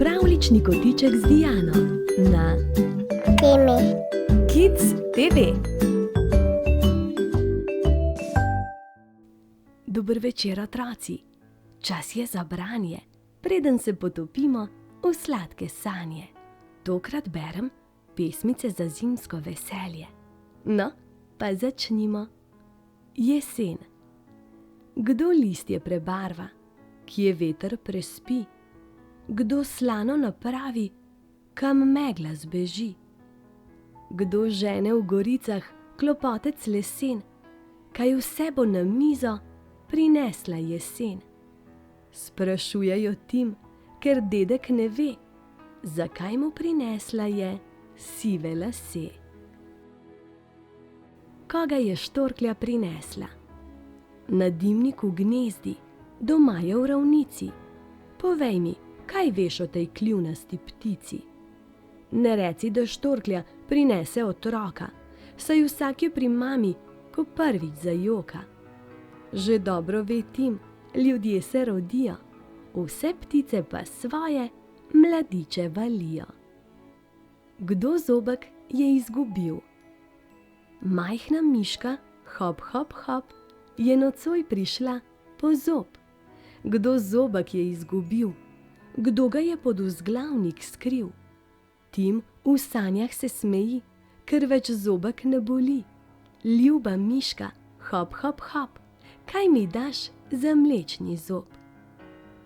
Pravljični kotiček z Diano na Temi. Kids TV. Dober večer, otroci. Čas je za branje, preden se potopimo v sladke sanje. Tokrat berem pesmice za zimsko veselje. No, pa začnimo. Jesen. Kdo listje prebarva, kje veter prespi? Kdo slano napravi, kam megla zbeži? Kdo žene v goricah klopotec lesen, kaj vse bo na mizo prinesla jesen? Sprašujejo Tim, ker dedek ne ve, zakaj mu prinesla je sive lase. Koga je štorklja prinesla? Na dimniku gnezdi, doma je v ravnici. Povej mi, kaj veš o tej kljunasti ptici? Ne reci, da štorklja prinese otroka, saj vsak je pri mami, ko prvič zajoka. Že dobro ve Tim, ljudje se rodijo, vse ptice pa svoje mladiče valijo. Kdo zobek je izgubil? Majhna miška, hop, hop, hop, je nocoj prišla po zob. Kdo zobek je izgubil? Kdo ga je pod vzglavnik skril? Tim v sanjah se smeji, ker več zobek ne boli. Ljuba miška, hop, hop, hop, kaj mi daš za mlečni zob?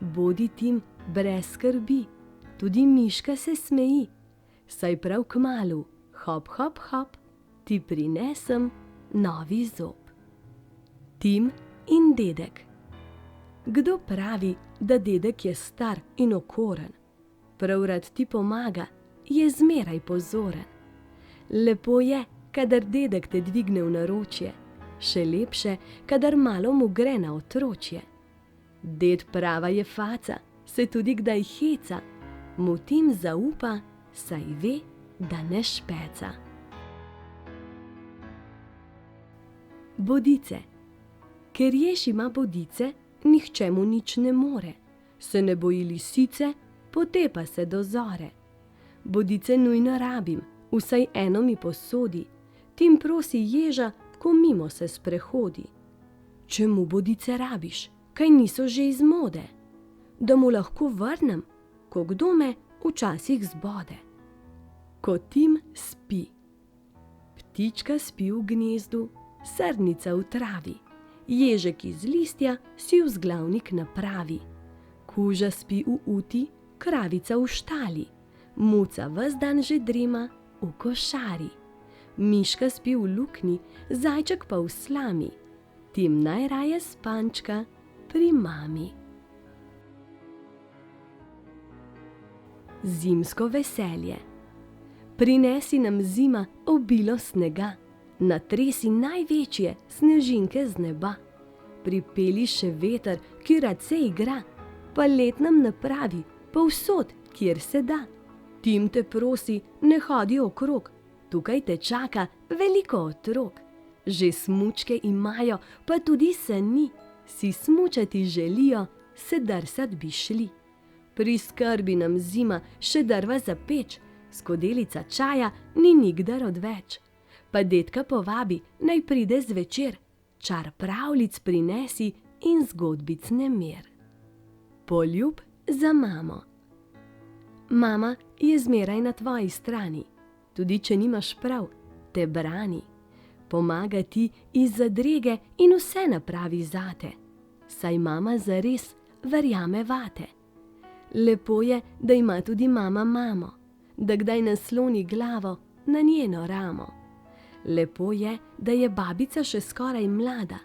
Bodi, Tim, brez skrbi, tudi miška se smeji, saj prav kmalu, hop, hop, hop, ti prinesem novi zob. Tim in dedek. Kdo pravi, da dedek je star in okoren? Prav rad ti pomaga, je zmeraj pozoren. Lepo je, kadar dedek te dvigne v naročje, še lepše, kadar malo mu gre na otročje. Ded prava je faca, se tudi kdaj heca, mu Tim zaupa, saj ve, da ne špeca. Bodice. Ker jež ima bodice, nihče mu nič ne more, se ne boji lisice, potepa se do zore. Bodice nujno rabim, vsaj eno mi posodi, Tim prosi ježa, ko mimo se sprehodi. Čemu bodice rabiš, kaj niso že iz mode? Da mu lahko vrnem, ko kdo me včasih zbode. Ko Tim spi. Ptička spi v gnezdu, srnica v travi, ježek iz listja si vzglavnik napravi. Kuža spi v uti, kravica v štali, muca ves dan že drema v košari. Miška spi v luknji, zajček pa v slami, Tim najraje spančka pri mami. Zimsko veselje. Prinesi nam zima obilo snega, natresi največje snežinke z neba. Pripelji še veter, ki rad se igra, pa let nam napravi povsod, kjer se da. Tim te prosi, ne hodi okrog, tukaj te čaka veliko otrok. Že smučke imajo, pa tudi sani, si smučati želijo, se drsat bi šli. Priskrbi nam zima še drva za peč, skodelica čaja ni nikdar odveč. Pa dedka povabi, naj pride zvečer, čar pravljic prinesi in zgodbic nemir. Poljub za mamo. Mama je zmeraj na tvoji strani, tudi če nimaš prav, te brani. Pomaga ti iz zadrege in vse napravi zate, saj mama zares verjame vate. Lepo je, da ima tudi mama mamo, da kdaj nasloni glavo na njeno ramo. Lepo je, da je babica še skoraj mlada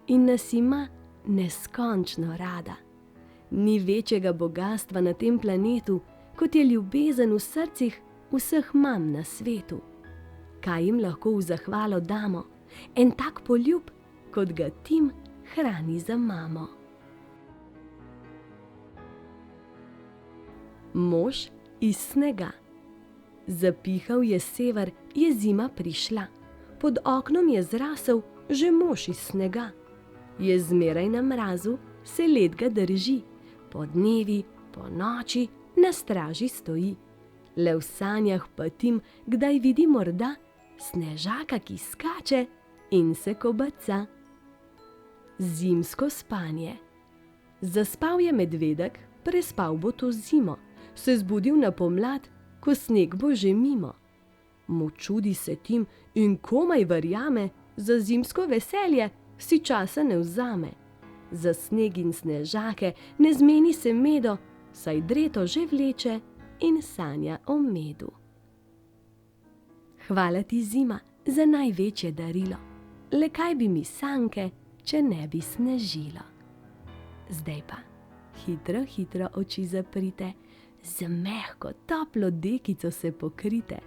in nas ima neskončno rada. Ni večjega bogastva na tem planetu, kot je ljubezen v srcih vseh mam na svetu. Kaj jim lahko v zahvalo damo? En tak poljub, kot ga Tim hrani za mamo. Mož iz snega. Zapihal je sever, je zima prišla. Pod oknom je zrasel že mož iz snega. Je zmeraj na mrazu, se led ga drži. Po dnevi, po noči, na straži stoji. Le v sanjah patim, kdaj vidi morda snežaka, ki skače in se kobaca. Zimsko spanje. Zaspal je medvedek, prespal bo to zimo, se zbudil na pomlad, ko sneg bo že mimo. Mu čudi se tim in komaj verjame, za zimsko veselje si časa ne vzame. Za sneg in snežake ne zmeni se medo, saj dreto že vleče in sanja o medu. Hvala ti, zima, za največje darilo. Le kaj bi mi sanke, če ne bi snežilo? Zdaj pa hitro, hitro oči zaprite, z mehko, toplo dekico se pokrite.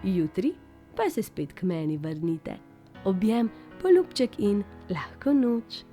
Jutri pa se spet k meni vrnite. Objem, poljubček in lahko noč.